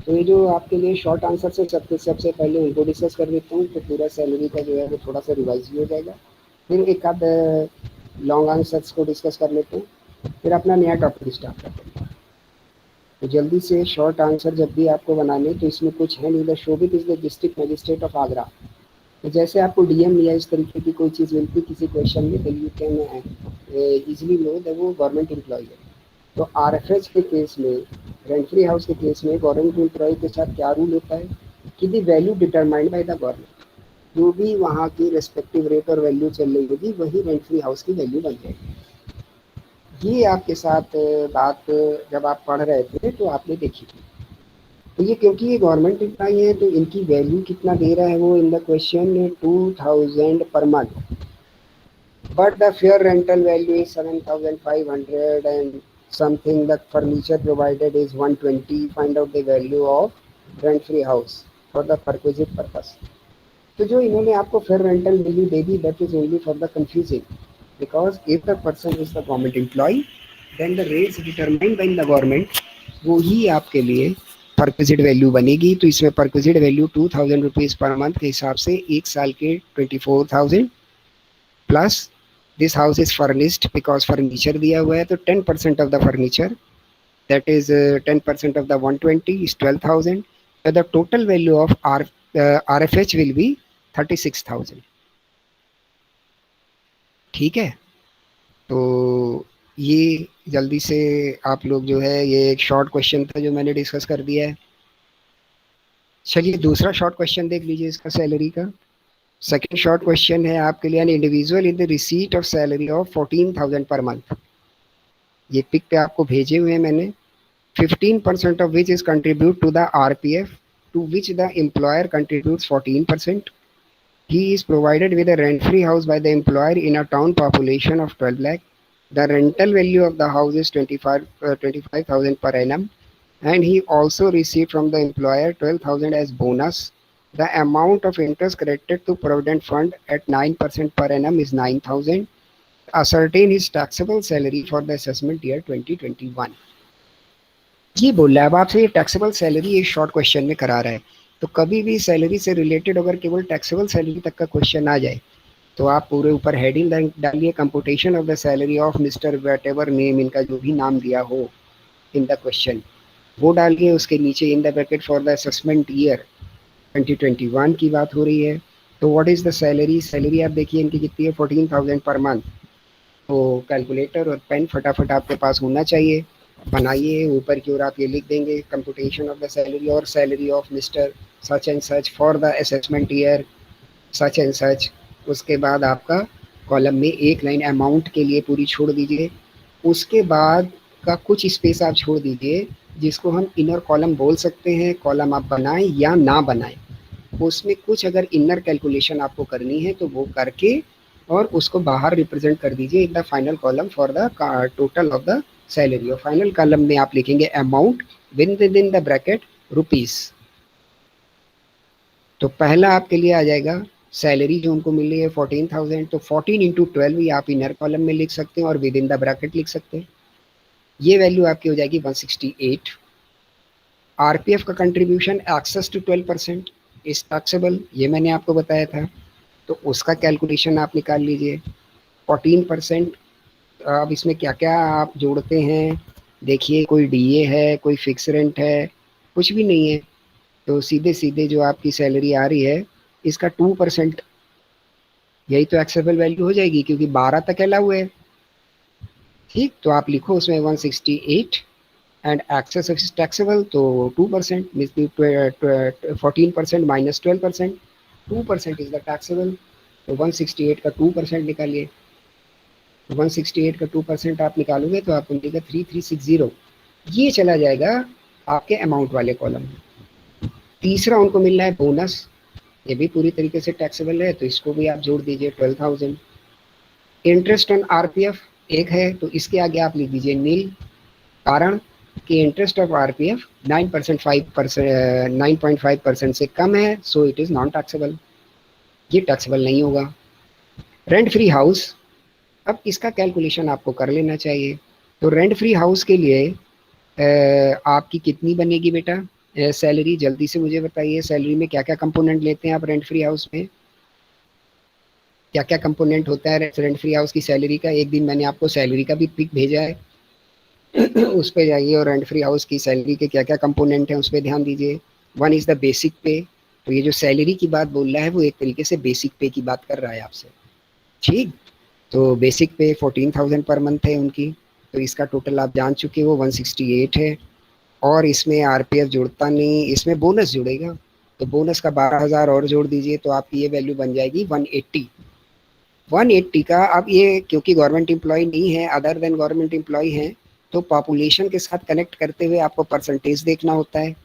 तो ये जो आपके लिए शॉर्ट आंसर से सबसे पहले उनको डिस्कस कर लेता हूँ, तो पूरा सैलरी का जो है वो थोड़ा सा रिवाइज भी हो जाएगा। फिर एक आध लॉन्ग आंसर्स को डिस्कस कर लेते हैं, फिर अपना नया टॉपिक स्टार्ट करते हैं। तो जल्दी से शॉर्ट आंसर जब भी आपको बनाने, तो इसमें कुछ है नहीं। The Shobhit is the district magistrate of Agra. तो जैसे आपको डीएम या इस तरीके की कोई चीज़ मिलती किसी क्वेश्चन में, तो you can easily know that वो गवर्नमेंट एम्प्लॉय है। तो आरएफएच के केस में, रेंट फ्री हाउस के केस में गवर्नमेंट एम्प्लॉय के साथ क्या रूल होता है कि the value determined by the government, जो भी वहाँ की रेस्पेक्टिव रेट और वैल्यू चल रही होगी वही रेंट फ्री हाउस की वैल्यू बन जाएगी। ये आपके साथ बात जब आप पढ़ रहे थे तो आपने देखी थी। तो ये क्योंकि ये गवर्नमेंट एम्प्लॉई है, तो इनकी वैल्यू कितना दे रहा है वो in the question 2000 per month, but the fair rental value is 7500 and something. The furniture provided is 120. Find out the value of rent free house for the perquisite purpose. तो जो इन्होंने आपको फेयर रेंटल वैल्यू दे दी, that is only for the confusing, because if the person is the government employ, then the rates determined by the government वो ही आपके लिए परक्विजिट वैल्यू बनेगी। तो इसमें perquisite value 2000 rupees per month के हिसाब से एक साल के 24,000 plus this house is furnished, because furniture दिया हुआ है तो 10% of the furniture, that is 10% of the 120 is 12,000। The total value of R F H will be 36,000। ठीक है, तो ये जल्दी से आप लोग जो है, ये एक शॉर्ट क्वेश्चन था जो मैंने डिस्कस कर दिया है। चलिए दूसरा शॉर्ट क्वेश्चन देख लीजिए इसका सैलरी का। सेकेंड शॉर्ट क्वेश्चन है आपके लिए, an individual in the receipt of salary of 14,000 per month. ये पिक पे आपको भेजे हुए हैं मैंने। 15% of which is contribute to the RPF, to which the employer contributes 14%. He is provided with a rent-free house by the employer in a town population of 12 lakh. The rental value of the house is 25,000 per annum, and he also received from the employer 12,000 as bonus. The amount of interest credited to Provident Fund at 9% per annum is 9,000. Ascertain his taxable salary for the assessment year 2021. ये बोल रहा है अब आपसे, ये taxable salary एक short question में करा रहा है। तो कभी भी सैलरी से रिलेटेड अगर केवल टैक्सेबल सैलरी तक का क्वेश्चन आ जाए, तो आप पूरे ऊपर हेडिंग डालिए, computation of the salary of mister what ever name, इनका जो भी नाम दिया हो इन द क्वेश्चन वो डालिए। उसके नीचे in the bracket for the assessment year 2021 की बात हो रही है। तो what is the salary, salary आप देखिए इनकी कितनी है, 14,000 पर मंथ। तो कैलकुलेटर और पेन फटाफट आपके पास होना चाहिए, बनाइए। ऊपर की ओर आप ये लिख देंगे, कंप्यूटेशन ऑफ द सैलरी और salary of mister such and such for the assessment year such and such. उसके बाद आपका कॉलम में एक लाइन अमाउंट के लिए पूरी छोड़ दीजिए। उसके बाद का कुछ स्पेस आप छोड़ दीजिए, जिसको हम इनर कॉलम बोल सकते हैं। कॉलम आप बनाएं या ना बनाएं, उसमें कुछ अगर इनर कैलकुलेशन आपको करनी है तो वो करके और उसको बाहर रिप्रेजेंट कर दीजिए in the final column for the total of the salary. और फाइनल कॉलम में आप लिखेंगे amount with in the bracket rupees. तो पहला आपके लिए आ जाएगा सैलरी जो उनको मिल रही है 14,000, तो 14 इंटू 12 आप इनर कॉलम में लिख सकते हैं और विद इन द ब्रैकेट लिख सकते हैं। ये वैल्यू आपकी हो जाएगी 168। आरपीएफ का contribution excess to 12% is taxable, ये मैंने आपको बताया था। तो उसका कैलकुलेशन आप निकाल लीजिए। 14%, अब इसमें क्या क्या आप जोड़ते हैं देखिए, कोई डीए है, कोई फिक्स रेंट है, कुछ भी नहीं है। तो सीधे सीधे जो आपकी सैलरी आ रही है इसका 2%, यही तो एक्सेबल वैल्यू हो जाएगी, क्योंकि 12 तक अलाउ है। ठीक, तो आप लिखो उसमें 168 एंड एक्सेस इज टैक्सेबल, तो 2%, 14% माइनस 12%, 2% इज द टैक्सेबल। तो 168 का 2% निकालिए। 168 का 2% आप निकालोगे तो आपको मिलेगा 3360। ये चला जाएगा आपके अमाउंट वाले कॉलम में। तीसरा उनको मिल रहा है बोनस, ये भी पूरी तरीके से टैक्सेबल है, तो इसको भी आप जोड़ दीजिए 12,000। इंटरेस्ट ऑन आरपीएफ एक है, तो इसके आगे आप लिख दीजिए नील, कारण कि इंटरेस्ट ऑफ आरपीएफ 9.5% से कम है, so it is non taxable, ये टैक्सेबल नहीं होगा। रेंट फ्री हाउस, अब इसका कैलकुलेशन आपको कर लेना चाहिए। तो रेंट फ्री हाउस के लिए आपकी कितनी बनेगी बेटा, सैलरी जल्दी से मुझे बताइए, सैलरी में क्या क्या कंपोनेंट लेते हैं आप रेंट फ्री हाउस में? क्या क्या कंपोनेंट होता है रेंट फ्री हाउस की सैलरी का? एक दिन मैंने आपको सैलरी का भी पिक भेजा है उस पे जाइए और रेंट फ्री हाउस की सैलरी के क्या क्या कंपोनेंट हैं उस पर ध्यान दीजिए। वन इज द बेसिक पे। तो ये जो सैलरी की बात बोल रहा है वो एक तरीके से बेसिक पे की बात कर रहा है आपसे। ठीक। तो बेसिक पे 14,000 पर मंथ है उनकी। तो इसका टोटल आप जान चुके हो 168 है। और इसमें आरपीएफ जुड़ता नहीं, इसमें बोनस जुड़ेगा। तो बोनस का 12,000 और जोड़ दीजिए तो आपकी ये वैल्यू बन जाएगी 180। 180 का अब ये क्योंकि गवर्नमेंट एम्प्लॉय नहीं है, अदर देन गवर्नमेंट एम्प्लॉय है, तो पॉपुलेशन के साथ कनेक्ट करते हुए आपको परसेंटेज देखना होता है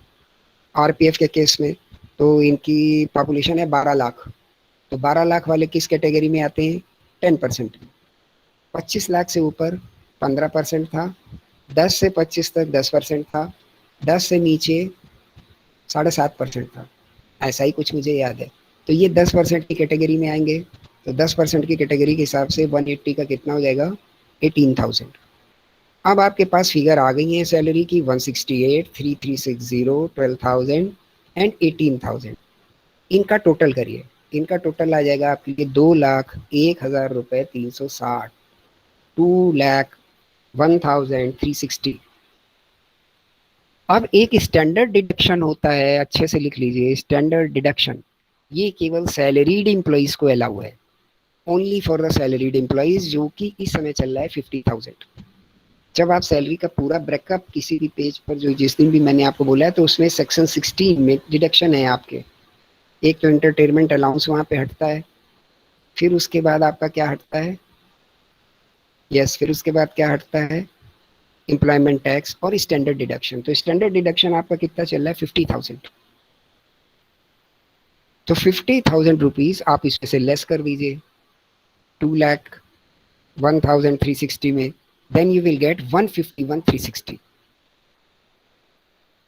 आरपीएफ के केस में। तो इनकी पॉपुलेशन है 12 लाख। तो 12 लाख वाले किस कैटेगरी में आते हैं? 10%। 25 लाख से ऊपर 15% था, 10 से 25 तक 10% था, 10 से नीचे 7.5% था। ऐसा ही कुछ मुझे याद है। तो ये 10% की कैटेगरी में आएंगे। तो 10% की कैटेगरी के हिसाब से 180 का कितना हो जाएगा? 18,000। अब आपके पास फिगर आ गई है सैलरी की 168, 3360, 12,000 एंड 18,000। इनका टोटल करिए। इनका टोटल आ जाएगा आपके लिए 2,01,000 रुपये 360। 2,01,360। अब एक स्टैंडर्ड डिडक्शन होता है, अच्छे से लिख लीजिए, स्टैंडर्ड डिडक्शन। ये केवल सैलरीड एम्प्लॉइज को अलाउ है। Only for the salaried employees, जो कि इस समय चल रहा है 50,000। जब आप सैलरी का पूरा ब्रेकअप किसी भी पेज पर, जो जिस दिन भी मैंने आपको बोला है, तो उसमें सेक्शन 16 में डिडक्शन है आपके। एक तो एंटरटेनमेंट अलाउंस वहां पे हटता है। फिर उसके बाद आपका क्या हटता है? यस, फिर उसके बाद क्या हटता है? एम्प्लॉयमेंट टैक्स और स्टैंडर्ड डिडक्शन। तो स्टैंडर्ड डिडक्शन आपका कितना चल रहा है? 50,000। तो 50,000 रुपीज आप इसमें से लेस कर दीजिए 2,01,360 में। Then you will get 151,360।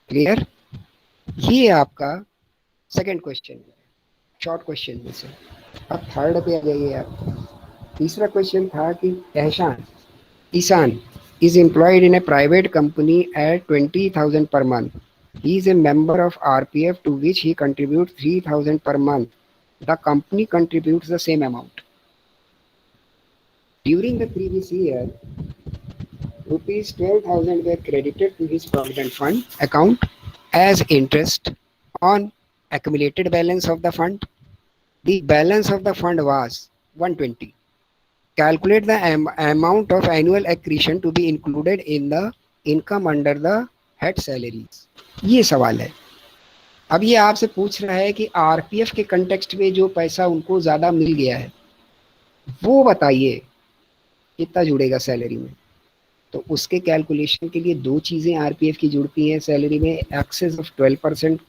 Clear? ये आपका सेकंड क्वेश्चन है, शॉर्ट क्वेश्चन में से। अब थर्ड पे आ जाइए आप। तीसरा क्वेश्चन था कि एहसान Ishan is employed in a private company at 20,000 per month. He is a member of RPF to which he contributes 3,000 per month. The company contributes the same amount. During the previous year, rupees 12,000 were credited to his provident fund account as interest on accumulated balance of the fund. The balance of the fund was 120. Calculate the amount of annual accretion to be included in the income under the head salaries. ये सवाल है। अब ये आपसे पूछ रहा है कि आरपीएफ के कंटेक्स्ट में जो पैसा उनको ज्यादा मिल गया है वो बताइए कितना जुड़ेगा सैलरी में। तो उसके कैलकुलेशन के लिए दो चीजें आरपीएफ की जुड़ती हैं सैलरी में: एक्सेस ऑफ 12%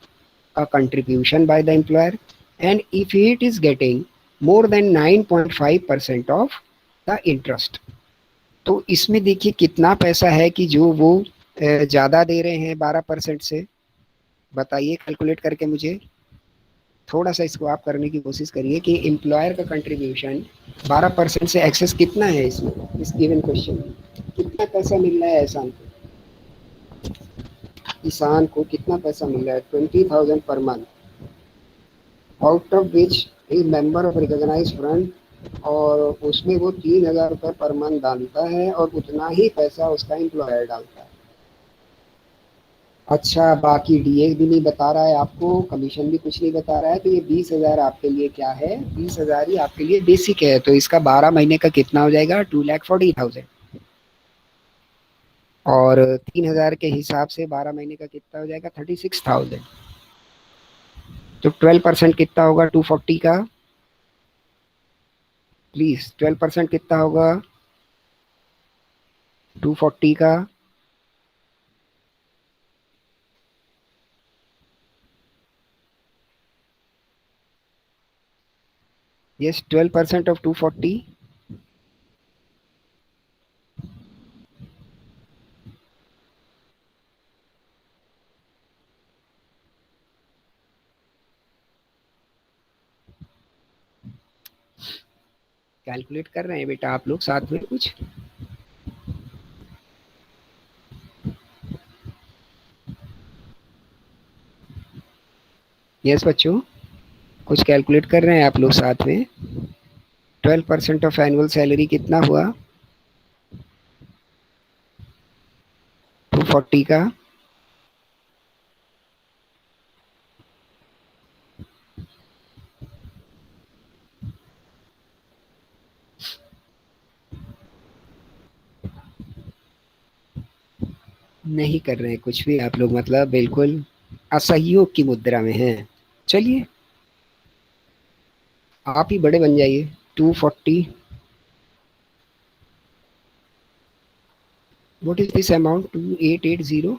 का contribution by the employer, and if it is getting more than 9.5% of the interest. तो इसमें देखिए कितना पैसा है कि जो वो ज्यादा दे रहे हैं 12% से। बताइए कैलकुलेट करके मुझे। थोड़ा सा इसको आप करने की कोशिश करिए कि एम्प्लॉयर का कंट्रीब्यूशन 12% से एक्सेस कितना है इसमें, इस गिवन क्वेश्चन में कितना पैसा मिल रहा है एहसान को? किसान को कितना पैसा मिल रहा है? 20,000 per month, out of which is member of recognise fund. और उसमें वो 3,000 रुपये पर मंथ डालता है और उतना ही पैसा उसका एम्प्लॉयर डालता है। अच्छा, बाकी डीए भी नहीं बता रहा है आपको, कमीशन भी कुछ नहीं बता रहा है। तो ये 20,000 आपके लिए क्या है? 20,000 ही आपके लिए बेसिक है। तो इसका 12 महीने का कितना हो जाएगा? 2,40,000। और 3,000 के हिसाब से 12 महीने का कितना हो जाएगा? 36,000। तो 12% कितना होगा 240 का? प्लीज 12% कितना होगा 240 का? Yes, 12% of 240। कैलकुलेट कर रहे हैं बेटा आप लोग साथ में कुछ? यस बच्चों, कुछ कैलकुलेट कर रहे हैं आप लोग साथ में? 12% ऑफ एनुअल सैलरी कितना हुआ? 240 का नहीं कर रहे हैं कुछ भी आप लोग, मतलब बिल्कुल असहयोग की मुद्रा में हैं। चलिए आप ही बड़े बन जाइए। 240, व्हाट इज दिस अमाउंट? 2880,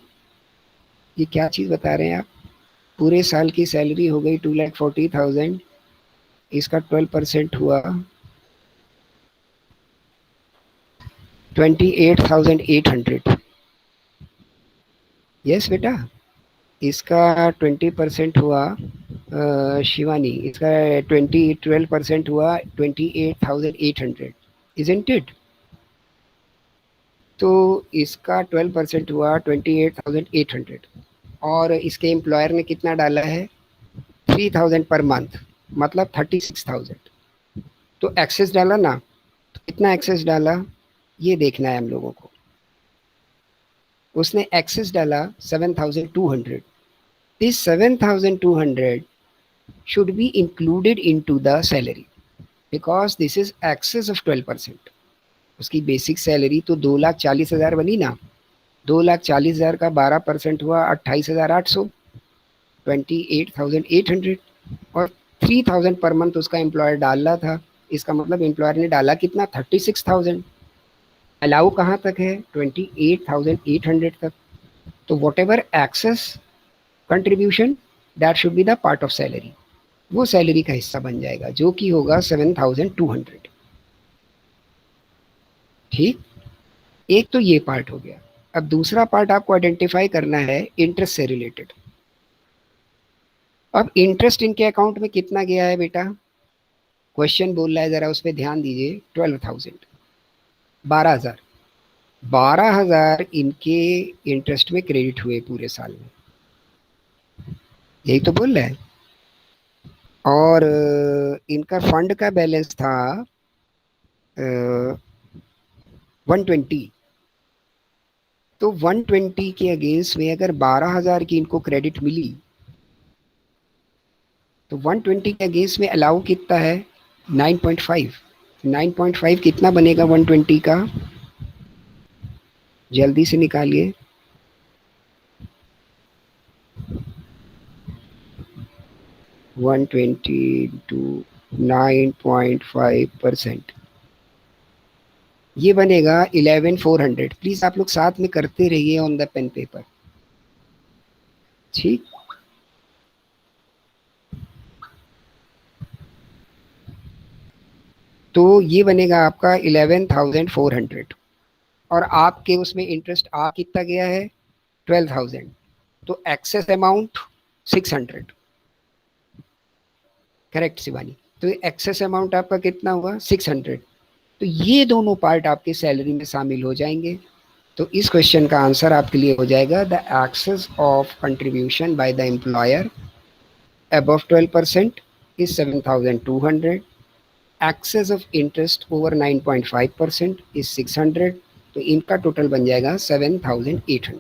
ये क्या चीज़ बता रहे हैं आप? पूरे साल की सैलरी हो गई 2,40,000, इसका 12% हुआ 28,800। यस बेटा, इसका 20% हुआ शिवानी, इसका 12% हुआ 28,800, इजंट इट? तो इसका 12% हुआ 28,800, और इसके एम्प्लॉयर ने कितना डाला है? 3,000 पर मंथ, मतलब 36,000। तो एक्सेस डाला ना, तो कितना एक्सेस डाला ये देखना है हम लोगों को। उसने एक्सेस डाला 7,200। This 7,200 should be included into the salary because this is excess of 12%। उसकी बेसिक सैलरी तो 2,40,000 बनी ना, 2,40,000 का 12% हुआ 28,800, 28,800, और 3,000 पर मंथ उसका एम्प्लॉयर डाल रहा था। इसका मतलब एम्प्लॉयर ने डाला कितना? 36,000। अलाउ कहाँ तक है? 28,800 तक। तो whatever excess contribution, that should be the part of salary, वो सैलरी का हिस्सा बन जाएगा, जो कि होगा 7,200। ठीक, एक तो ये पार्ट हो गया। अब दूसरा पार्ट आपको आइडेंटिफाई करना है इंटरेस्ट से रिलेटेड। अब इंटरेस्ट इनके अकाउंट में कितना गया है बेटा? क्वेश्चन बोल रहा है, जरा उस पर ध्यान दीजिए। 12,000, 12,000, 12,000 इनके इंटरेस्ट में क्रेडिट हुए पूरे साल में, यही तो बोल रहा है। और इनका फंड का बैलेंस था 120। तो 120 के अगेंस्ट में अगर 12,000 की इनको क्रेडिट मिली, तो 120 के अगेंस्ट में अलाउ कितना है? 9.5। 9.5 कितना बनेगा 120 का? जल्दी से निकालिए। 120 टू 9.5%, ये बनेगा 11,400। प्लीज आप लोग साथ में करते रहिए ऑन द पेन पेपर। ठीक, तो ये बनेगा आपका 11,400, और आपके उसमें इंटरेस्ट आ कितना गया है? 12,000। तो एक्सेस अमाउंट 600। करेक्ट शिवानी? तो एक्सेस अमाउंट आपका कितना हुआ? 600। तो ये दोनों पार्ट आपके सैलरी में शामिल हो जाएंगे। तो इस क्वेश्चन का आंसर आपके लिए हो जाएगा the excess of contribution by the employer above 12% is 7,200, excess of interest over 9.5% is 600। तो इनका टोटल बन जाएगा 7,800।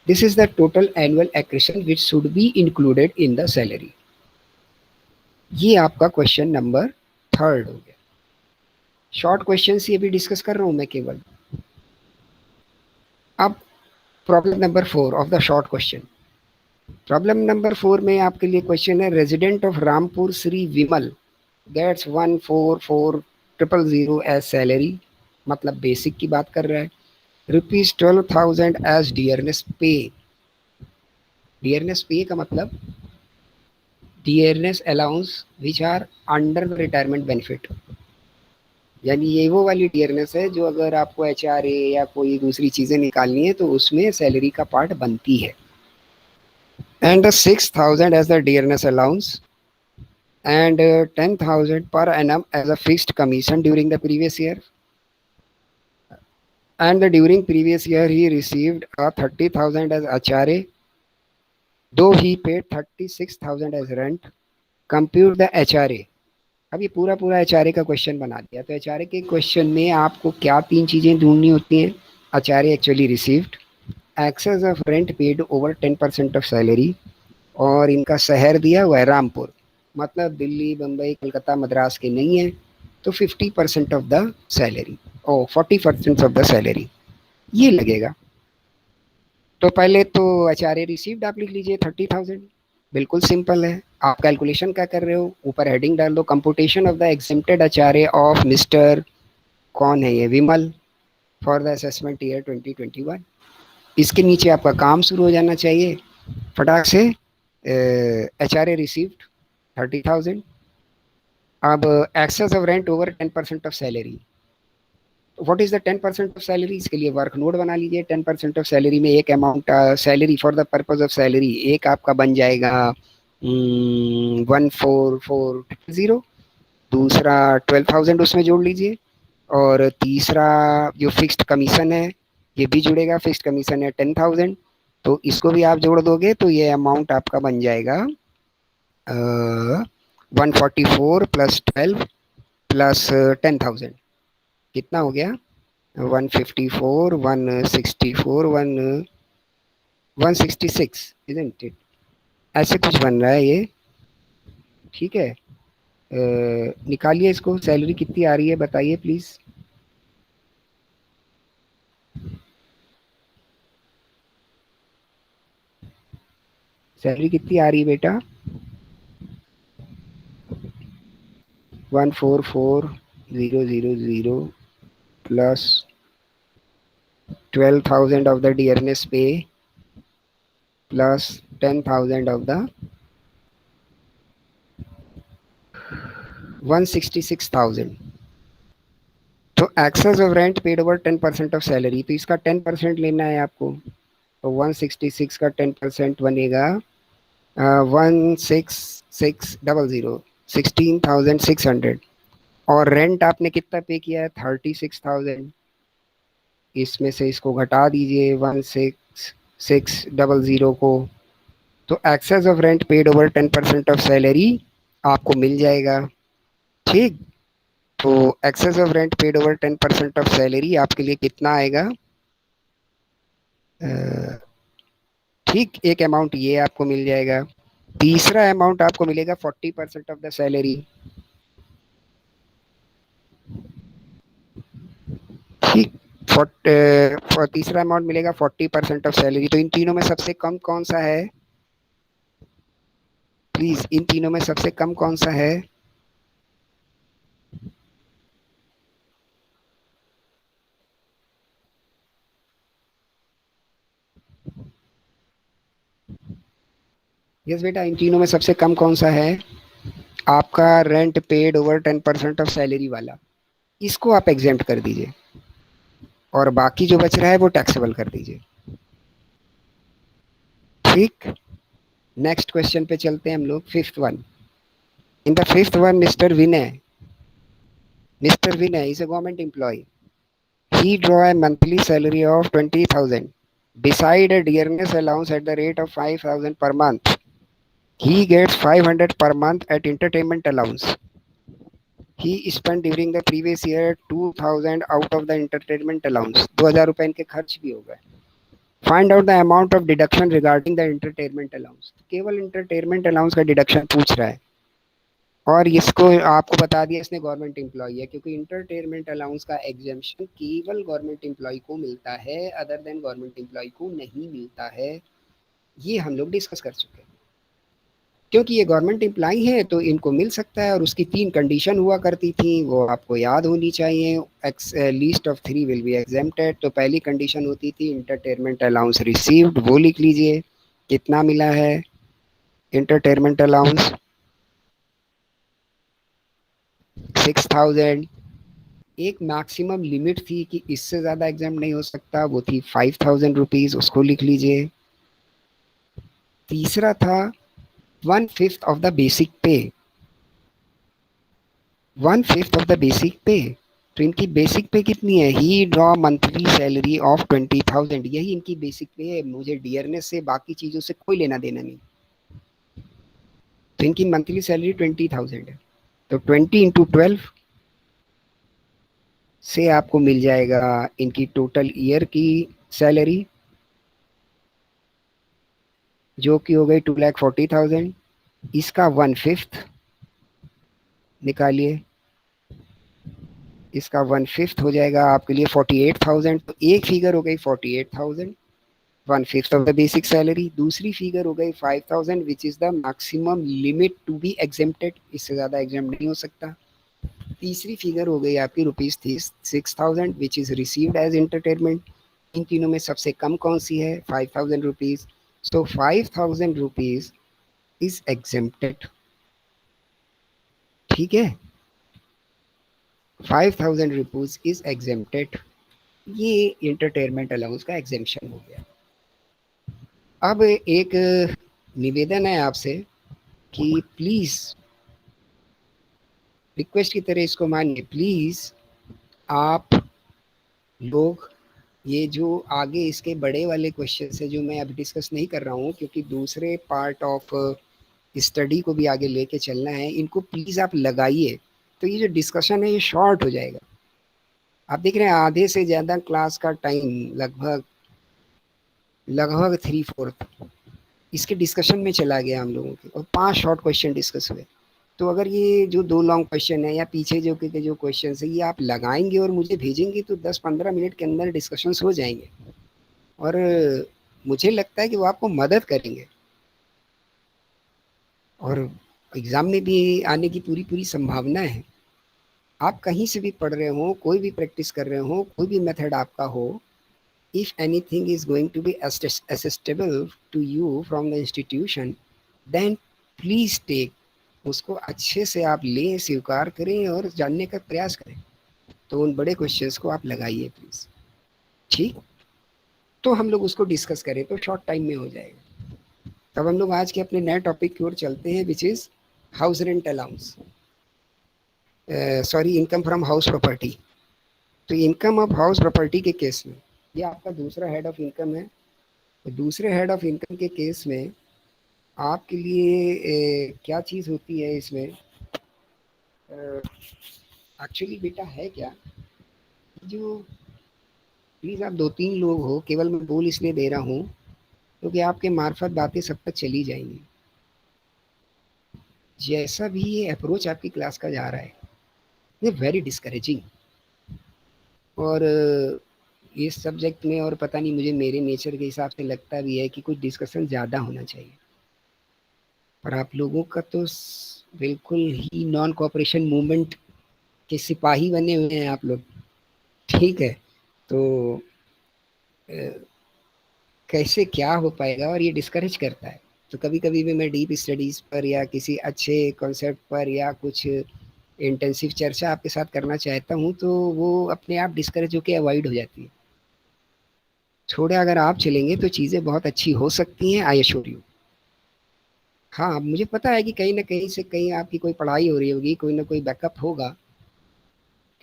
This is the total annual accretion which should be included in the salary. ये आपका क्वेश्चन नंबर 3 हो गया। शॉर्ट क्वेश्चन ये भी डिस्कस कर रहा हूं मैं केवल। अब problem number 4 of the short question. Problem number 4 में आपके लिए क्वेश्चन है, resident of Rampur Shri Vimal gets 144,000 as salary, मतलब बेसिक की बात कर रहा है, ₹12,000 एज डियरनेस पे। डियरनेस पे का मतलब dearness allowance which are under the retirement benefit, यानी ये वो वाली डियरनेस है जो अगर आपको HRA या कोई दूसरी चीज़ें निकालनी है तो उसमें सैलरी का पार्ट बनती है। And 6,000 as the dearness allowance and 10,000 per annum as a fixed commission during the previous year. And during previous year he received 30,000 as HRA दो ही paid 36,000 as rent, compute the HRA। अब ये पूरा पूरा HRA का question बना दिया। तो HRA के क्वेश्चन में आपको क्या तीन चीजें ढूंढनी होती हैं? HRA actually received, excess of rent paid over 10% of salary, और इनका शहर दिया हुआ है रामपुर, मतलब दिल्ली, बम्बई, कलकत्ता, मद्रास के नहीं है, तो 50% ऑफ द सैलरी और 40% ऑफ द सैलरी ये लगेगा। तो पहले तो HRA रिसीव्ड आप लिख लीजिए 30,000, बिल्कुल सिंपल है। आप कैलकुलेशन क्या कर रहे हो, ऊपर हेडिंग डाल दो, computation of the exempted HRA of mister, कौन है ये, विमल, फॉर द असेसमेंट ईयर 2021। इसके नीचे आपका काम शुरू हो जाना चाहिए फटाक से। HRA received 30,000। अब excess of rent over 10% of salary, what is the 10% of salary, इसके लिए वर्क नोट बना लीजिए। 10% ऑफ सैलरी में एक amount salary for the purpose of salary एक आपका बन जाएगा 144,000, दूसरा 12,000 उसमें जोड़ लीजिए, और तीसरा जो फिक्स्ड कमीशन है ये भी जुड़ेगा, फिक्स्ड कमीशन है 10,000, तो इसको भी आप जोड़ दोगे तो ये अमाउंट आपका बन जाएगा 144 प्लस 12 प्लस 10,000, कितना हो गया, 154, 164, 166, इजंट इट? ऐसे कुछ बन रहा है ये, ठीक है। निकालिए इसको, सैलरी कितनी आ रही है बताइए प्लीज। सैलरी कितनी आ रही है बेटा? 144,000 plus 12,000 of the dearness pay plus 10,000 of the 166,000। तो excess of rent paid over 10% of salary, तो इसका 10% लेना है आपको। तो 166 का 10% बनेगा 16600, 16,600। और रेंट आपने कितना पे किया है, 36,000। इसमें से इसको घटा दीजिए 16600 को, तो excess of rent paid over 10% of salary आपको मिल जाएगा। ठीक, तो excess of rent paid over 10% of salary आपके लिए कितना आएगा? ठीक, एक अमाउंट ये आपको मिल जाएगा। तीसरा अमाउंट आपको मिलेगा 40% ऑफ द सैलरी। ठीक, तीसरा अमाउंट मिलेगा 40% ऑफ सैलरी। तो इन तीनों में सबसे कम कौन सा है, प्लीज, इन तीनों में सबसे कम कौन सा है? यस बेटा, इन तीनों में सबसे कम कौन सा है? आपका rent paid over 10% of salary वाला, इसको आप एग्जेम्प्ट कर दीजिए, और बाकी जो बच रहा है वो टैक्सेबल कर दीजिए। ठीक, नेक्स्ट क्वेश्चन पे चलते हैं हम लोग, fifth one. In the fifth one, mister Vinay is a government employee. He draw a monthly salary of 20,000. Beside a dearness allowance at the rate of 5,000 per month. He gets 500 per month at entertainment allowance. He spent during the previous year 2,000 out of the entertainment allowance. 2,000 रुपए इनके खर्च भी हो गए। Find out the amount of deduction regarding the entertainment allowance. केवल entertainment allowance का deduction पूछ रहा है, और इसको आपको बता दिया इसने गवर्नमेंट एम्प्लॉय है, क्योंकि इंटरटेनमेंट अलाउंस का एग्जेम्पशन केवल गवर्नमेंट एम्प्लॉय को मिलता है, अदर देन गवर्नमेंट एम्प्लॉय को नहीं मिलता है। ये हम लोग डिस्कस कर चुके हैं। क्योंकि ये गवर्नमेंट एम्प्लॉय है तो इनको मिल सकता है, और उसकी तीन कंडीशन हुआ करती थी, वो आपको याद होनी चाहिए। Least of 3 will be exempted. तो पहली कंडीशन होती थी इंटरटेनमेंट अलाउंस रिसीव्ड, वो लिख लीजिए कितना मिला है इंटरटेनमेंट अलाउंस, 6,000। एक मैक्सिमम लिमिट थी कि इससे ज़्यादा एग्जाम नहीं हो सकता, वो थी 5,000 रुपीज़, उसको लिख लीजिए। तीसरा था 1/5 ऑफ द बेसिक पे, 1/5 ऑफ द बेसिक पे। तो इनकी बेसिक पे कितनी है? ही ड्रॉ मंथली सैलरी ऑफ 20,000, यही इनकी बेसिक पे है। मुझे डियरनेस से बाकी चीज़ों से कोई लेना देना नहीं। तो इनकी मंथली सैलरी 20,000 है। तो 20 × 12 से आपको मिल जाएगा इनकी टोटल ईयर की सैलरी, जो कि हो गई 2,40,000। इसका 1/5 निकालिए, इसका 1/5 हो जाएगा आपके लिए 48,000। तो एक फिगर हो गई 48,000, 1/5 ऑफ द बेसिक सैलरी। दूसरी फिगर हो गई 5,000 which is the maximum limit to be exempted, इससे ज्यादा एग्जाम नहीं हो सकता। तीसरी फिगर हो गई आपकी ₹6,000 which is received as entertainment. इन तीनों में सबसे कम कौन सी है? ₹5,000। So ₹5,000 is exempted. ठीक है, ₹5,000 इज एग्जेम्प्टेड। ये इंटरटेनमेंट अलाउंस का एग्जेम्पशन हो गया। अब एक निवेदन है आपसे कि प्लीज, रिक्वेस्ट की तरह इसको मानिए, प्लीज आप लोग ये जो आगे इसके बड़े वाले क्वेश्चन है जो मैं अभी डिस्कस नहीं कर रहा हूँ, क्योंकि दूसरे पार्ट ऑफ स्टडी को भी आगे लेके चलना है, इनको प्लीज आप लगाइए। तो ये जो डिस्कशन है ये शॉर्ट हो जाएगा। आप देख रहे हैं आधे से ज्यादा क्लास का टाइम, लगभग लगभग 3/4 इसके डिस्कशन में चला गया हम लोगों के, और 5 शॉर्ट क्वेश्चन डिस्कस हुए। तो अगर ये जो 2 लॉन्ग क्वेश्चन है या पीछे जो के जो क्वेश्चन है ये आप लगाएंगे और मुझे भेजेंगे तो 10-15 मिनट के अंदर डिस्कशन हो जाएंगे, और मुझे लगता है कि वो आपको मदद करेंगे, और एग्ज़ाम में भी आने की पूरी पूरी संभावना है। आप कहीं से भी पढ़ रहे हो, कोई भी प्रैक्टिस कर रहे हो, कोई भी मेथड आपका हो, if anything is going to be assistable to you from the institution, then please take, उसको अच्छे से आप लें, स्वीकार करें और जानने का प्रयास करें। तो उन बड़े क्वेश्चंस को आप लगाइए प्लीज। ठीक, तो हम लोग उसको डिस्कस करें तो शॉर्ट टाइम में हो जाएगा। तब हम लोग आज के अपने नए टॉपिक की ओर चलते हैं, which is house rent allowance, sorry, income from house property. तो इनकम ऑफ हाउस प्रॉपर्टी के केस में ये आपका दूसरा हेड ऑफ इनकम है। तो दूसरे हेड ऑफ इनकम के केस में आपके लिए क्या चीज़ होती है इसमें? एक्चुअली बेटा है क्या, जो प्लीज़ आप 2-3 लोग हो, केवल मैं बोल इसलिए दे रहा हूँ क्योंकि आपके मार्फत बातें सब तक चली जाएंगी। जैसा भी ये अप्रोच आपकी क्लास का जा रहा है ये वेरी डिस्करेजिंग, और इस सब्जेक्ट में, और पता नहीं मुझे मेरे नेचर के हिसाब से लगता भी है कि कुछ डिस्कशन ज़्यादा होना चाहिए, पर आप लोगों का तो बिल्कुल ही नॉन कोऑपरेशन मूवमेंट के सिपाही बने हुए हैं आप लोग। ठीक है, तो कैसे क्या हो पाएगा, और ये डिस्करेज करता है। तो कभी कभी भी मैं डीप स्टडीज़ पर या किसी अच्छे कॉन्सेप्ट पर या कुछ इंटेंसिव चर्चा आपके साथ करना चाहता हूँ तो वो अपने आप डिस्करेज होकर अवॉइड हो जाती है। थोड़े अगर आप चलेंगे तो चीज़ें बहुत अच्छी हो सकती हैं, आई एश्योर यू। हाँ, मुझे पता है कि कहीं ना कहीं से कहीं आपकी कोई पढ़ाई हो रही होगी, कोई ना कोई बैकअप होगा,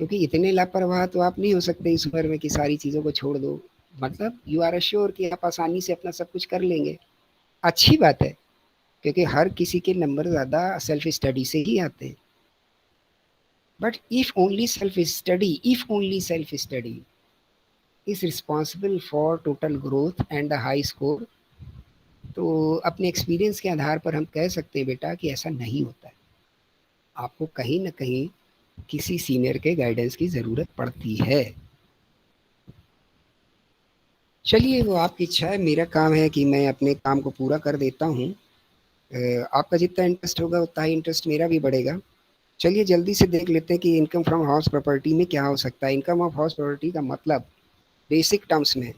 क्योंकि इतने लापरवाह तो आप नहीं हो सकते इस उम्र में कि सारी चीज़ों को छोड़ दो। मतलब यू आर श्योर कि आप आसानी से अपना सब कुछ कर लेंगे, अच्छी बात है, क्योंकि हर किसी के नंबर ज़्यादा सेल्फ स्टडी से ही आते हैं। But if only self study is responsible for total growth and the high score, तो अपने एक्सपीरियंस के आधार पर हम कह सकते हैं बेटा कि ऐसा नहीं होता है। आपको कहीं ना कहीं किसी सीनियर के गाइडेंस की ज़रूरत पड़ती है। चलिए, वो आपकी इच्छा है, मेरा काम है कि मैं अपने काम को पूरा कर देता हूँ। आपका जितना इंटरेस्ट होगा उतना ही इंटरेस्ट मेरा भी बढ़ेगा। चलिए जल्दी से देख लेते हैं कि इनकम फ्रॉम हाउस प्रॉपर्टी में क्या हो सकता है। इनकम ऑफ हाउस प्रॉपर्टी का मतलब बेसिक टर्म्स में,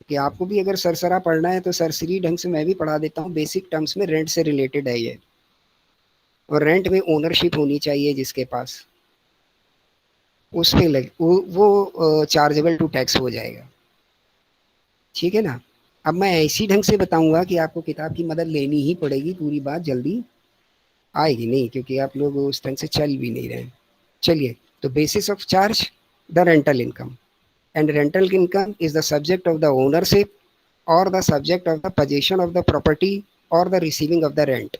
कि आपको भी अगर सरसरा पढ़ना है तो सरसरी ढंग से मैं भी पढ़ा देता हूँ। बेसिक टर्म्स में रेंट से रिलेटेड है ये, और रेंट में ओनरशिप होनी चाहिए जिसके पास, उसमें लग वो चार्जेबल टू टैक्स हो जाएगा। ठीक है ना। अब मैं ऐसी ढंग से बताऊंगा कि आपको किताब की मदद लेनी ही पड़ेगी, पूरी बात जल्दी आएगी नहीं, क्योंकि आप लोग उस ढंग से चल भी नहीं रहे। चलिए, तो basis of charge, the rental income, and rental income is the subject of the ownership or the subject of the possession of the property or the receiving of the rent.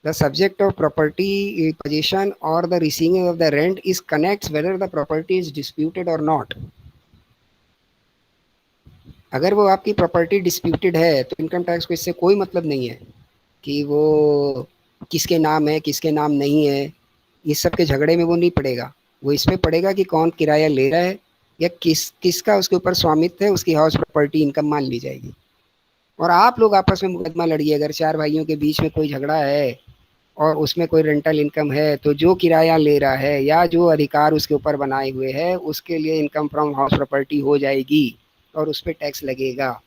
The subject of property possession or the receiving of the rent is connects whether the property is disputed or not. अगर वो आपकी property disputed है तो income tax को इससे कोई मतलब नहीं है कि वो किसके नाम है किसके नाम नहीं है, इस सब के झगड़े में वो नहीं पड़ेगा। वो इसमें पड़ेगा कि कौन किराया ले रहा है या किसका उसके ऊपर स्वामित्व है, उसकी हाउस प्रॉपर्टी इनकम मान ली जाएगी। और आप लोग आपस में मुकदमा लड़िए, अगर चार भाइयों के बीच में कोई झगड़ा है और उसमें कोई रेंटल इनकम है तो जो किराया ले रहा है या जो अधिकार उसके ऊपर बनाए हुए हैं उसके लिए इनकम फ्रॉम हाउस प्रॉपर्टी हो जाएगी और उस पर टैक्स लगेगा।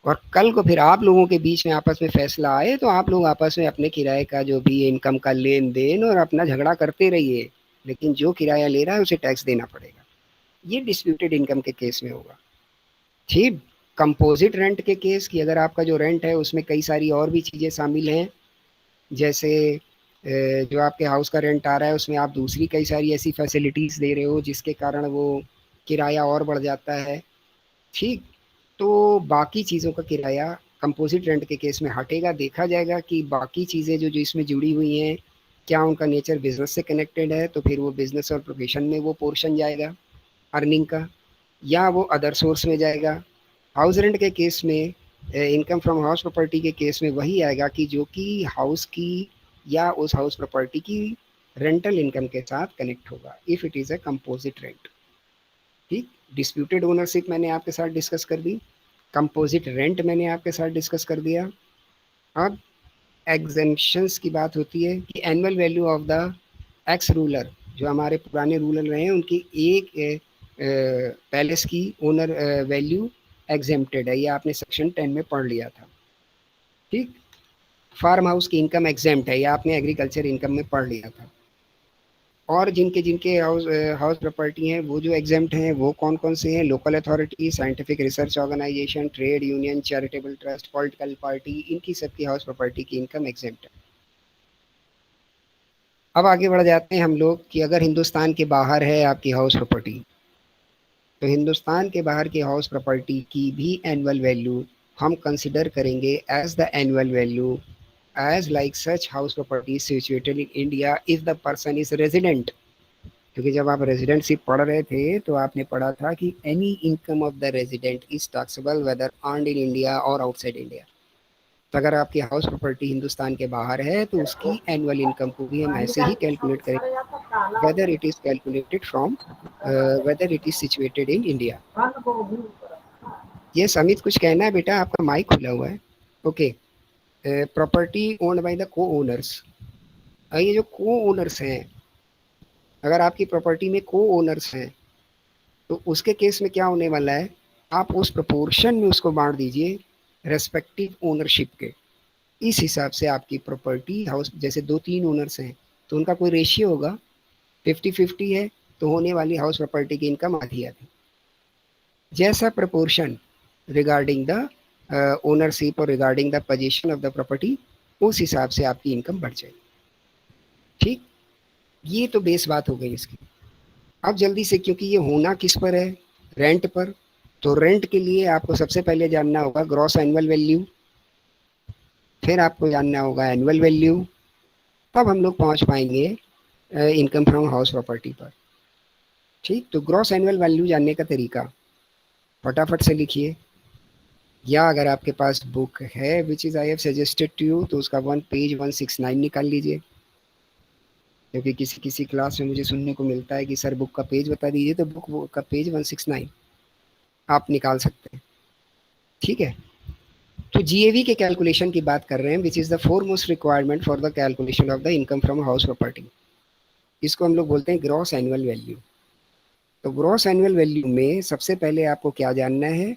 और कल को फिर आप लोगों के बीच में आपस में फैसला आए तो आप लोग आपस में अपने किराए का जो भी इनकम का लेन देन और अपना झगड़ा करते रहिए, लेकिन जो किराया ले रहा है उसे टैक्स देना पड़ेगा। ये डिस्प्यूटेड इनकम के केस में होगा। ठीक, कंपोजिट रेंट के केस की अगर आपका जो रेंट है उसमें कई सारी और भी चीज़ें शामिल हैं, जैसे जो आपके हाउस का रेंट आ रहा है उसमें आप दूसरी कई सारी ऐसी फैसिलिटीज़ दे रहे हो जिसके कारण वो किराया और बढ़ जाता है। ठीक, तो बाकी चीज़ों का किराया कंपोजिट रेंट के केस में हटेगा। देखा जाएगा कि बाकी चीज़ें जो जो इसमें जुड़ी हुई हैं क्या उनका नेचर बिजनेस से कनेक्टेड है, तो फिर वो बिजनेस और प्रोफेशन में वो पोर्शन जाएगा अर्निंग का, या वो अदर सोर्स में जाएगा। हाउस रेंट के केस में इनकम फ्रॉम हाउस प्रॉपर्टी के केस में वही आएगा कि जो कि हाउस की या उस हाउस प्रॉपर्टी की रेंटल इनकम के साथ कनेक्ट होगा if it is a composite rent. ठीक, डिस्प्यूटेड ओनरशिप मैंने आपके साथ डिस्कस कर दी, कंपोजिट रेंट मैंने आपके साथ डिस्कस कर दिया। अब एग्जेम्पशंस की बात होती है कि annual value of the x ruler, जो हमारे पुराने रूलर रहे हैं उनकी एक पैलेस की ओनर वैल्यू एग्जेम्प्टेड है, ये आपने सेक्शन 10 में पढ़ लिया था। ठीक, फार्म हाउस की इनकम एग्जेम्प्ट है, ये आपने एग्रीकल्चर इनकम में पढ़ लिया था। और जिनके जिनके हाउस प्रॉपर्टी हैं वो जो एग्जेम्प्ट हैं वो कौन कौन से हैं? Local authority, scientific research organisation, trade union, charitable trust, political party, इनकी सबकी हाउस प्रॉपर्टी की इनकम एग्जेम्प्ट है। अब आगे बढ़ जाते हैं हम लोग कि अगर हिंदुस्तान के बाहर है आपकी हाउस प्रॉपर्टी, तो हिंदुस्तान के बाहर की हाउस प्रॉपर्टी की भी एनुअल वैल्यू हम कंसिडर करेंगे as the annual value as like such house property situated in India if the person is resident. क्योंकि जब आप रेजिडेंसी पढ़ रहे थे तो आपने पढ़ा था कि any income of the resident is taxable whether earned in India और आउटसाइड इंडिया। तो अगर आपकी हाउस प्रॉपर्टी हिंदुस्तान के बाहर है तो उसकी एनुअल इनकम को भी हम ऐसे ही कैलकुलेट करेंगे whether it is calculated from whether it is situated in India. ये अमित कुछ कहना है बेटा? आपका माइक खुला हुआ है। Okay, property owned by the को ओनर्स। ये जो को ओनर्स हैं, अगर आपकी प्रॉपर्टी में को ओनर्स हैं तो उसके केस में क्या होने वाला है, आप उस प्रोपोर्शन में उसको बांट दीजिए रेस्पेक्टिव ओनरशिप के। इस हिसाब से आपकी प्रॉपर्टी हाउस, जैसे 2-3 ओनर्स हैं तो उनका कोई रेशियो होगा, 50-50 है तो होने वाली हाउस प्रॉपर्टी की इनकम आधी आधी। जैसा प्रोपोर्शन रिगार्डिंग द ओनरशिप और regarding the position of the property, उस हिसाब से आपकी इनकम बढ़ जाएगी। ठीक, ये तो बेस बात हो गई इसकी। अब जल्दी से, क्योंकि ये होना किस पर है? रेंट पर। तो रेंट के लिए आपको सबसे पहले जानना होगा ग्रॉस एनुअल वैल्यू, फिर आपको जानना होगा एनुअल वैल्यू, तब हम लोग पहुंच पाएंगे इनकम फ्रॉम हाउस प्रॉपर्टी पर। ठीक, तो ग्रॉस एनुअल वैल्यू जानने का तरीका फटाफट से लिखिए, या अगर आपके पास बुक है which is I have suggested to you तो उसका पेज 169 निकाल लीजिए। क्योंकि किसी किसी क्लास में मुझे सुनने को मिलता है कि सर बुक का पेज बता दीजिए, तो बुक का पेज 169 आप निकाल सकते हैं। ठीक है, तो जीएवी के कैलकुलेशन की बात कर रहे हैं which is the foremost requirement for the calculation of the income from house property. इसको हम लोग बोलते हैं ग्रॉस एनुअल वैल्यू। तो ग्रॉस एनुअल वैल्यू में सबसे पहले आपको क्या जानना है,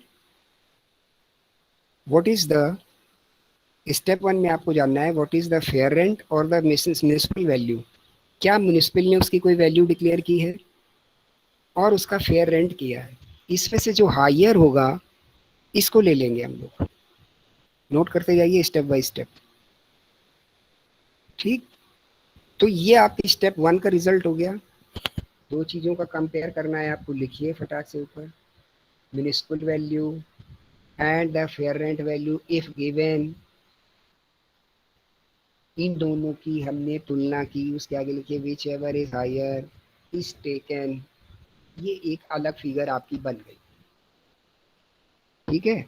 व्हाट इज द स्टेप 1 में आपको जानना है what is the fair rent और द म्युनिसिपल वैल्यू। क्या म्युनिसिपल ने उसकी कोई वैल्यू डिक्लेयर की है और उसका फेयर रेंट किया है। इसमें से जो हायर होगा इसको ले लेंगे हम लोग। नोट करते जाइए स्टेप बाय स्टेप। ठीक, तो ये आपकी स्टेप 1 का रिजल्ट हो गया। दो चीज़ों का कंपेयर करना है आपको, लिखिए फटाक से ऊपर, municipal value and the fair rent value if given. इन दोनों की हमने तुलना की, उसके आगे लिखिए whichever is higher is taken. ये एक अलग फिगर आपकी बन गई, ठीक है।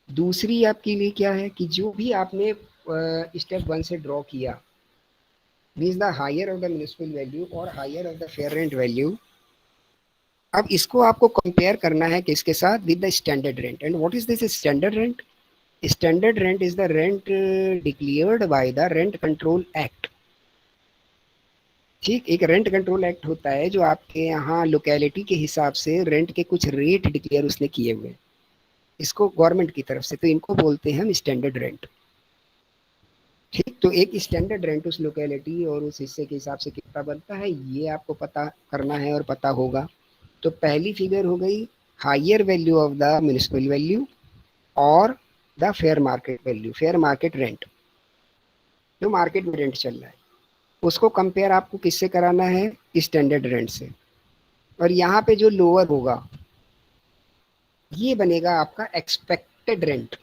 दूसरी आपके लिए क्या है कि जो भी आपने स्टेप 1 से ड्रॉ किया, means the higher of the municipal value और higher of the fair rent value, अब इसको आपको कंपेयर करना है किसके साथ, with the standard rent. And what is this standard rent? Standard rent is the rent declared by the rent control act. ठीक, एक रेंट कंट्रोल एक्ट होता है जो आपके यहाँ लोकेलिटी के हिसाब से रेंट के कुछ रेट डिक्लेयर उसने किए हुए, इसको गवर्नमेंट की तरफ से, तो इनको बोलते हैं हम स्टैंडर्ड रेंट। ठीक, तो एक स्टैंडर्ड रेंट उस लोकेलिटी और उस हिस्से के हिसाब से कितना बनता है, ये आपको पता करना है और पता होगा। तो पहली फिगर हो गई higher value of the municipal value और the fair market value, fair market rent, जो मार्केट में रेंट चल रहा है, उसको कंपेयर आपको किससे कराना है, स्टैंडर्ड रेंट से। और यहाँ पे जो लोअर होगा ये बनेगा आपका एक्सपेक्टेड रेंट।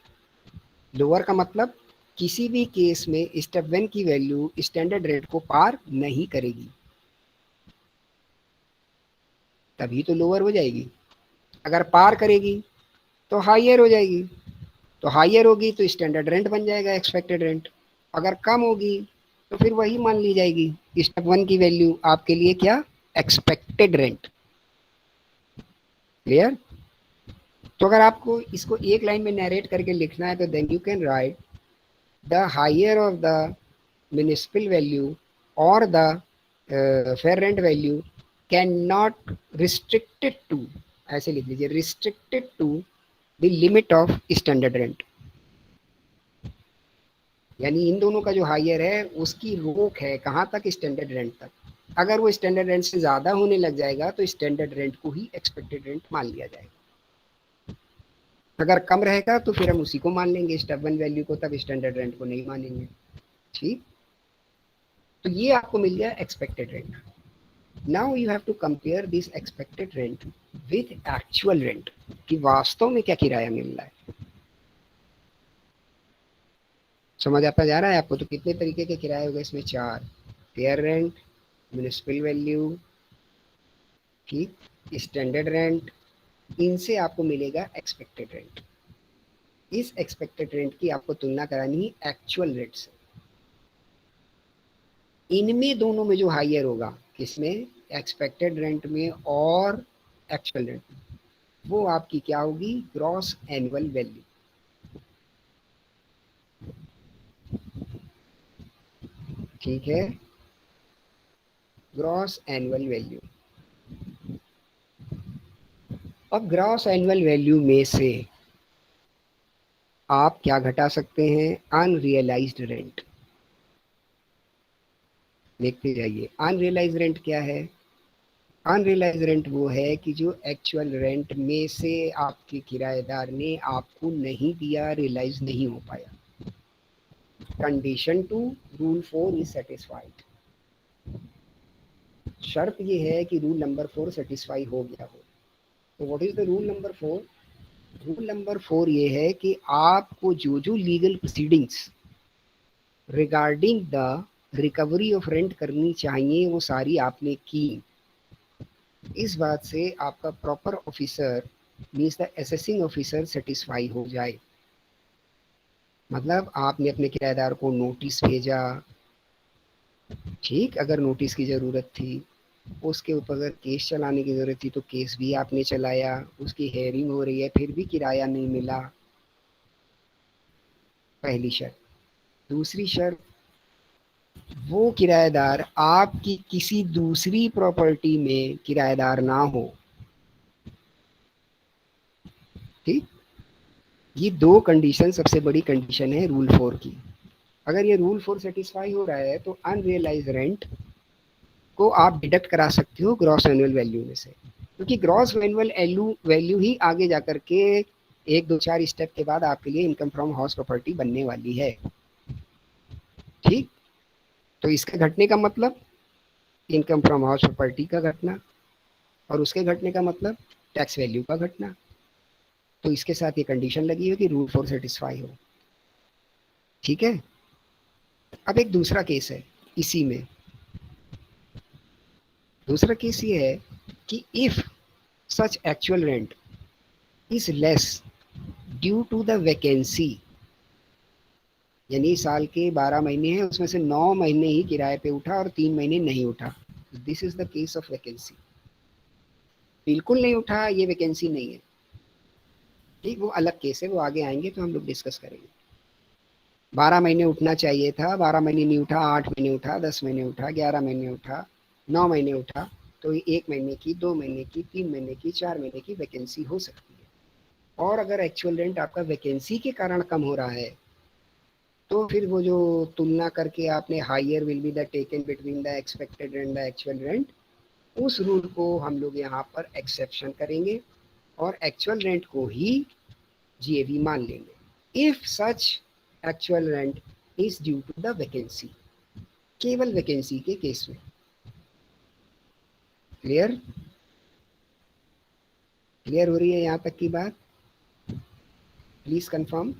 लोअर का मतलब किसी भी केस में स्टेप 1 की वैल्यू स्टैंडर्ड रेट को पार नहीं करेगी, तभी तो लोअर हो जाएगी। अगर पार करेगी तो हायर हो जाएगी, तो हायर होगी तो स्टैंडर्ड रेंट बन जाएगा एक्सपेक्टेड रेंट। अगर कम होगी तो फिर वही मान ली जाएगी, स्टेप 1 की वैल्यू आपके लिए क्या, एक्सपेक्टेड रेंट। क्लियर? तो अगर आपको इसको एक लाइन में नरेट करके लिखना है तो then you can write the higher of the municipal value और the fair rent value can not restricted to, ऐसे लिख लीजिए, restricted to the limit of standard rent. यानी इन दोनों का जो हायर है उसकी रोक है कहाँ तक, स्टैंडर्ड रेंट तक। अगर वो स्टैंडर्ड रेंट से ज़्यादा होने लग जाएगा तो स्टैंडर्ड रेंट को ही एक्सपेक्टेड रेंट मान लिया जाएगा। अगर कम रहेगा तो फिर हम उसी को मान लेंगे स्टेप 1 वैल्यू को, तब स्टैंडर्ड रेंट को नहीं मानेंगे। ठीक, तो ये आपको मिल गया expected rent. Now you have to compare this expected rent with actual rent, कि वास्तव में क्या किराया मिल रहा है। समझ आता जा रहा है आपको? तो कितने तरीके के किराए हो गए इसमें, 4। फेयर रेंट, म्युनिसिपल वैल्यू, ठीक, स्टैंडर्ड रेंट, इनसे आपको मिलेगा एक्सपेक्टेड रेंट। इस एक्सपेक्टेड रेंट की आपको तुलना करानी है एक्चुअल रेट से। इनमें दोनों में जो हायर होगा, किसमें, एक्सपेक्टेड रेंट में और एक्चुअल रेंट में, वो आपकी क्या होगी, ग्रॉस एनुअल वैल्यू। ठीक है, ग्रॉस एनुअल वैल्यू। अब ग्रॉस एनुअल वैल्यू में से आप क्या घटा सकते हैं, अनरियलाइज्ड रेंट। देखते जाइए, अनरियलाइज्ड रेंट क्या है। अनरियलाइज रेंट वो है कि जो एक्चुअल रेंट में से आपके किराएदार ने आपको नहीं दिया, रियलाइज नहीं हो पाया। Condition to rule 4 is satisfied. शर्त ये है कि रूल नंबर 4 सेटिस्फाई हो गया हो। तो what is the rule number 4? Rule number 4 ये है कि आपको जो जो legal proceedings regarding the recovery of rent करनी चाहिए वो सारी आपने की। इस बात से आपका proper officer means the assessing officer satisfy हो जाए। मतलब आपने अपने किराएदार को नोटिस भेजा, ठीक, अगर नोटिस की ज़रूरत थी, उसके ऊपर अगर केस चलाने की ज़रूरत थी तो केस भी आपने चलाया, उसकी हेयरिंग हो रही है फिर भी किराया नहीं मिला, पहली शर्त। दूसरी शर्त, वो किराएदार आपकी किसी दूसरी प्रॉपर्टी में किराएदार ना हो। ठीक, ये दो कंडीशन सबसे बड़ी कंडीशन है रूल 4 की। अगर ये रूल 4 सेटिस्फाई हो रहा है तो अनरियलाइज रेंट को आप डिडक्ट करा सकते हो ग्रॉस एनुअल वैल्यू में से, क्योंकि ग्रॉस एनुअल वैल्यू ही आगे जाकर के 1 2 4 स्टेप के बाद आपके लिए इनकम फ्रॉम हाउस प्रॉपर्टी बनने वाली है। ठीक, तो इसके घटने का मतलब इनकम फ्रॉम हाउस प्रॉपर्टी का घटना, और उसके घटने का मतलब टैक्स वैल्यू का घटना। तो इसके साथ ये कंडीशन लगी हो कि रूल 4 सेटिस्फाई हो। ठीक है। अब एक दूसरा केस है इसी में। दूसरा केस ये है कि if such actual rent is less due to the vacancy, यानी साल के 12 महीने हैं, उसमें से 9 महीने ही किराए पे उठा और 3 महीने नहीं उठा, this is the case of vacancy. बिल्कुल नहीं उठा, ये वैकेंसी नहीं है। ठीक, वो अलग केस है, वो आगे आएंगे तो हम लोग डिस्कस करेंगे। 12 महीने उठना चाहिए था, 12 महीने नहीं उठा, 8 महीने उठा, 10 महीने उठा, 11 महीने उठा, 9 महीने उठा, तो 1 महीने की, 2 महीने की, 3 महीने की, 4 महीने की वैकेंसी हो सकती है। और अगर एक्चुअल रेंट आपका वैकेंसी के कारण कम हो रहा है, तो फिर वो जो तुलना करके आपने higher will be the taken between the expected and the actual rent, उस रूल को हम लोग यहाँ पर एक्सेप्शन करेंगे और एक्चुअल रेंट को ही जीएवी मान लेंगे if such actual rent is due to the vacancy, केवल वैकेंसी के केस में। क्लियर? क्लियर हो रही है यहाँ तक की बात? Please confirm.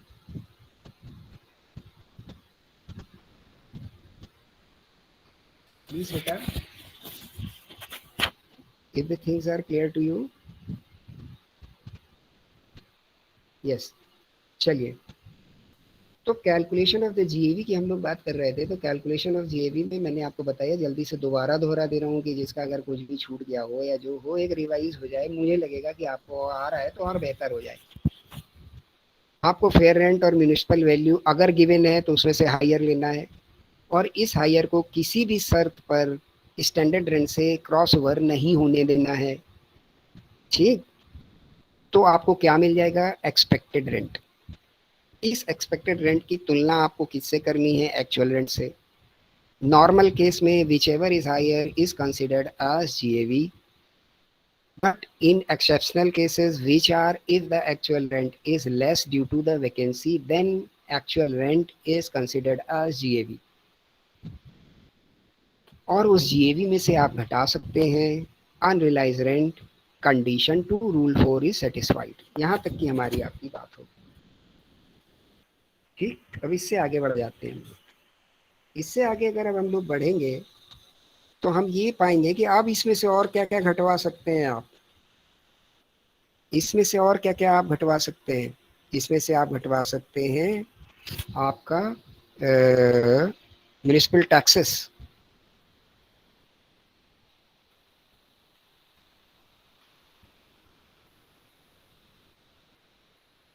प्लीज बेटा, if the things are clear to you. yes, चलिए। तो कैलकुलेशन ऑफ द जीएवी की हम लोग बात कर रहे थे। तो कैलकुलेशन ऑफ जीएवी में मैंने आपको बताया, जल्दी से दोबारा दोहरा दे रहा हूँ कि जिसका अगर कुछ भी छूट गया हो या जो हो, एक रिवाइज हो जाए। मुझे लगेगा कि आपको आ रहा है तो और बेहतर हो जाए। आपको फेयर रेंट और म्यूनिसिपल वैल्यू अगर गिवन है तो उसमें से हायर लेना है, और इस हायर को किसी भी शर्त पर स्टैंडर्ड रेंट से क्रॉस ओवर नहीं होने देना है। ठीक, तो आपको क्या मिल जाएगा? Expected rent. इस एक्सपेक्टेड रेंट की तुलना आपको किससे करनी है? एक्चुअल रेंट से। नॉर्मल केस में whichever is higher is considered as GAV, but in exceptional cases which are if the actual rent is less due to the vacancy, then actual rent is considered as GAV, और उस GAV में से आप घटा सकते हैं unrealise rent condition to rule 4 is satisfied. यहां तक की हमारी आपकी बात होगी। ठीक, अब इससे आगे बढ़ जाते हैं। इससे आगे अगर अब हम लोग बढ़ेंगे तो हम ये पाएंगे कि अब इसमें से और क्या क्या घटवा सकते हैं आप। इसमें से और क्या क्या आप घटवा सकते हैं? इसमें से आप घटवा सकते हैं आपका म्यूनिसिपल टैक्सेस।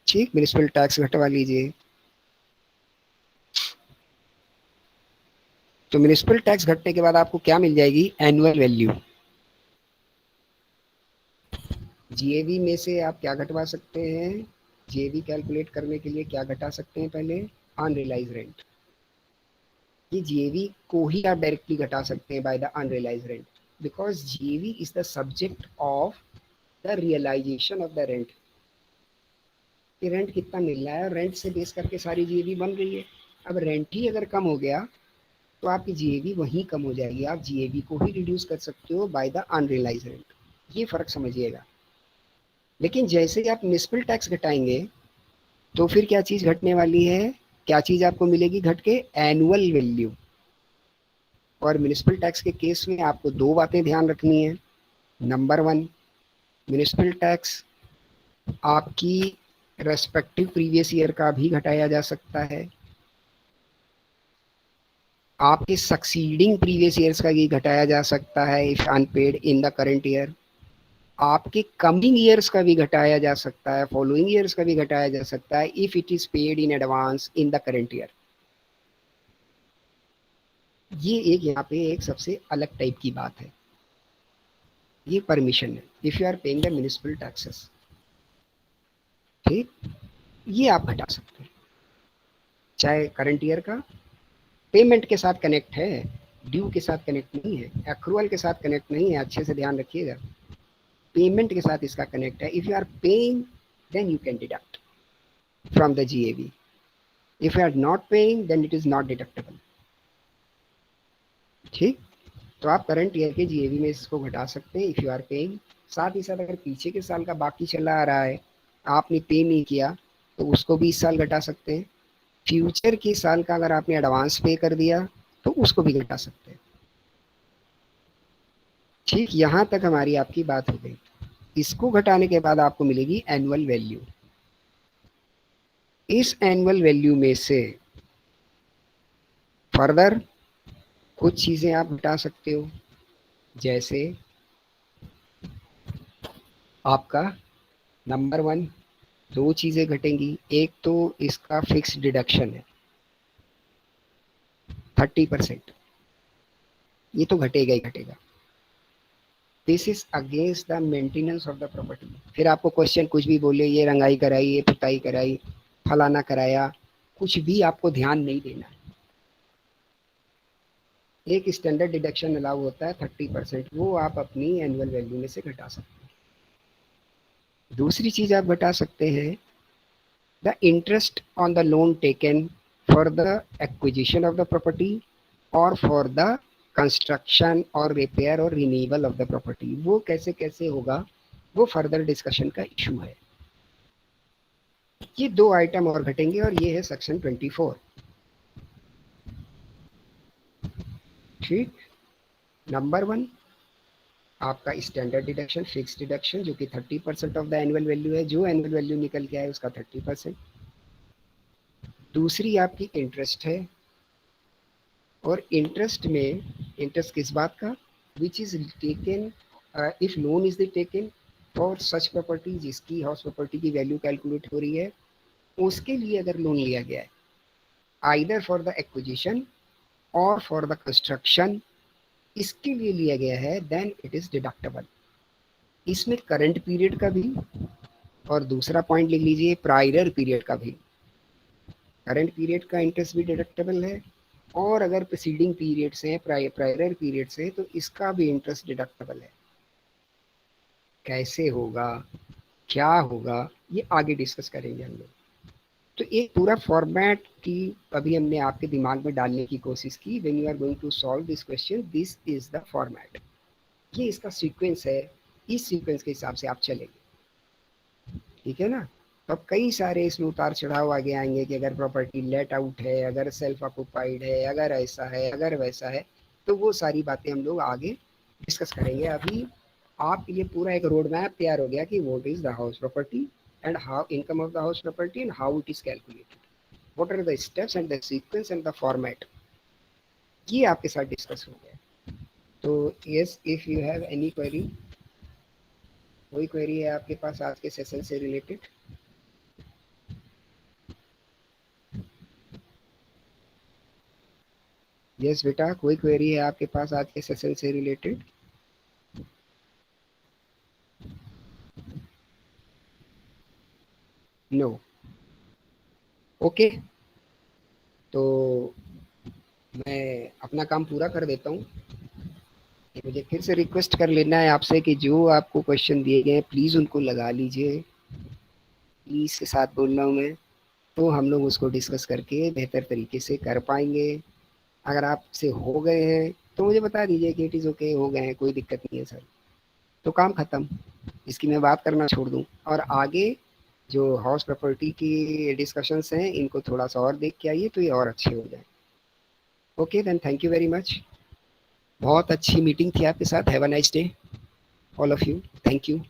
ठीक, म्यूनिसिपल टैक्स घटवा लीजिए। तो म्यूनिसिपल टैक्स घटने के बाद आपको क्या मिल जाएगी? Annual value. जीएवी में से आप क्या घटवा सकते हैं? जीएवी कैलकुलेट करने के लिए क्या घटा सकते हैं? पहले अनरियलाइज रेंट। ये जीएवी को ही आप डायरेक्टली घटा सकते हैं by the unrealise rent, because GAV is the subject of the realisation of the rent. कि रेंट कितना मिल रहा है, रेंट से बेस करके सारी जीएवी बन रही है। अब रेंट ही अगर कम हो गया तो आपकी जीएवी वहीं कम हो जाएगी। आप जीएवी को ही रिड्यूस कर सकते हो बाय द अनरियलाइज रेंट। ये फर्क समझिएगा। लेकिन जैसे ही आप म्युनिसिपल टैक्स घटाएंगे तो फिर क्या चीज घटने वाली है? क्या चीज आपको मिलेगी घट के? Annual value. और म्युनिसिपल टैक्स के केस में आपको दो बातें ध्यान रखनी है। नंबर वन, म्युनिसिपल टैक्स आपकी रेस्पेक्टिव प्रीवियस ईयर का भी घटाया जा सकता है, आपके सक्सीडिंग प्रीवियस ईयर्स का भी घटाया जा सकता है if unpaid in the current year, आपके कमिंग ईयर्स का भी घटाया जा सकता है, फॉलोइंग ईयर्स का भी घटाया जा सकता है if it is paid in advance in the current year. ये एक यहाँ पे एक सबसे अलग टाइप की बात है। ये परमिशन है if you are paying the municipal taxes. ठीक, ये आप घटा सकते हैं चाहे करंट ईयर का। पेमेंट के साथ कनेक्ट है, ड्यू के साथ कनेक्ट नहीं है, एक्रूअल के साथ कनेक्ट नहीं है। अच्छे से ध्यान रखिएगा, पेमेंट के साथ इसका कनेक्ट है। If you are paying then you can deduct from the GAV. If you are not paying then it is not deductible. ठीक, तो आप करंट ईयर के जीएवी में इसको घटा सकते हैं इफ यू आर पेइंग। साथ ही साथ अगर पीछे के साल का बाकी चला आ रहा है, आपने पे नहीं किया, तो उसको भी इस साल घटा सकते हैं। फ्यूचर के साल का अगर आपने एडवांस पे कर दिया तो उसको भी घटा सकते हैं। ठीक, यहां तक हमारी आपकी बात हो गई। इसको घटाने के बाद आपको मिलेगी एनुअल वैल्यू। इस एनुअल वैल्यू में से फर्दर कुछ चीजें आप घटा सकते हो, जैसे आपका नंबर वन, दो चीजें घटेंगी। एक तो इसका फिक्स डिडक्शन है 30%, ये तो घटेगा ही घटेगा। This is against the maintenance of the property. फिर आपको क्वेश्चन कुछ भी बोले, ये रंगाई कराई, ये पुताई कराई, फलाना कराया, कुछ भी आपको ध्यान नहीं देना। एक स्टैंडर्ड डिडक्शन अलाउ होता है 30%, वो आप अपनी एनुअल वैल्यू में से घटा सकते हैं। दूसरी चीज आप घटा सकते हैं the interest on the loan taken for the acquisition of the property और फॉर द कंस्ट्रक्शन और रिपेयर और रिन्यूअल ऑफ द प्रॉपर्टी। वो कैसे कैसे होगा, वो फर्दर डिस्कशन का इशू है। ये दो आइटम और घटेंगे और ये है सेक्शन 24। ठीक, नंबर वन आपका स्टैंडर्ड डिडक्शन, फिक्स डिडक्शन, जो कि 30% ऑफ द एनुअल वैल्यू है, जो एनुअल वैल्यू निकल के आए उसका 30%। दूसरी आपकी इंटरेस्ट है, और इंटरेस्ट में इंटरेस्ट किस बात का, which is taken if loan is taken for such property जिसकी हाउस प्रॉपर्टी की वैल्यू कैलकुलेट हो रही है, उसके लिए अगर लोन लिया गया है, आइदर फॉर द एक्विजिशन और फॉर द कंस्ट्रक्शन, इसके लिए लिया गया है, देन इट इज डिडक्टेबल। इसमें करंट पीरियड का भी, और दूसरा पॉइंट लिख लीजिए प्रायर पीरियड का भी। करंट पीरियड का इंटरेस्ट भी डिडक्टेबल है, और अगर प्रीसीडिंग पीरियड से प्रायर पीरियड से, तो इसका भी इंटरेस्ट डिडक्टेबल है। कैसे होगा, क्या होगा, ये आगे डिस्कस करेंगे हम लोग। तो एक पूरा फॉर्मेट की अभी हमने आपके दिमाग में डालने की कोशिश की। When you are going to solve this question, this is the format, ये इसका सीक्वेंस है। इस सीक्वेंस के हिसाब से आप चलेंगे, ठीक है ना। तो अब कई सारे इसमें उतार चढ़ाव आगे आएंगे कि अगर प्रॉपर्टी लेट आउट है, अगर सेल्फ ऑक्युपाइड है, अगर ऐसा है, अगर वैसा है, तो वो सारी बातें हम लोग आगे डिस्कस करेंगे। अभी आप ये पूरा एक रोड मैप तैयार हो गया कि what is the house property and how income of the house property and how it is calculated, what are the steps and the sequence and the format, ये आपके साथ डिस्कस हो गया। तो yes, if you have any query, कोई query है आपके पास आज के सेशन से रिलेटेड? यस बेटा, कोई क्वेरी है आपके पास आज के सेशन से रिलेटेड? No, okay. तो मैं अपना काम पूरा कर देता हूँ। मुझे फिर से रिक्वेस्ट कर लेना है आपसे कि जो आपको क्वेश्चन दिए गए हैं प्लीज़ उनको लगा लीजिए, प्लीज़ के साथ बोल रहा हूँ मैं। तो हम लोग उसको डिस्कस करके बेहतर तरीके से कर पाएंगे। अगर आपसे हो गए हैं तो मुझे बता दीजिए कि इट इज़ ओके, हो गए हैं, कोई दिक्कत नहीं है सर, तो काम ख़त्म, इसकी मैं बात करना छोड़ दूँ। और आगे जो हाउस प्रॉपर्टी की डिस्कशंस हैं, इनको थोड़ा सा और देख के आइए तो ये और अच्छे हो जाए। Okay then, thank you very much. बहुत अच्छी मीटिंग थी आपके साथ। Have a nice day all of you. Thank you.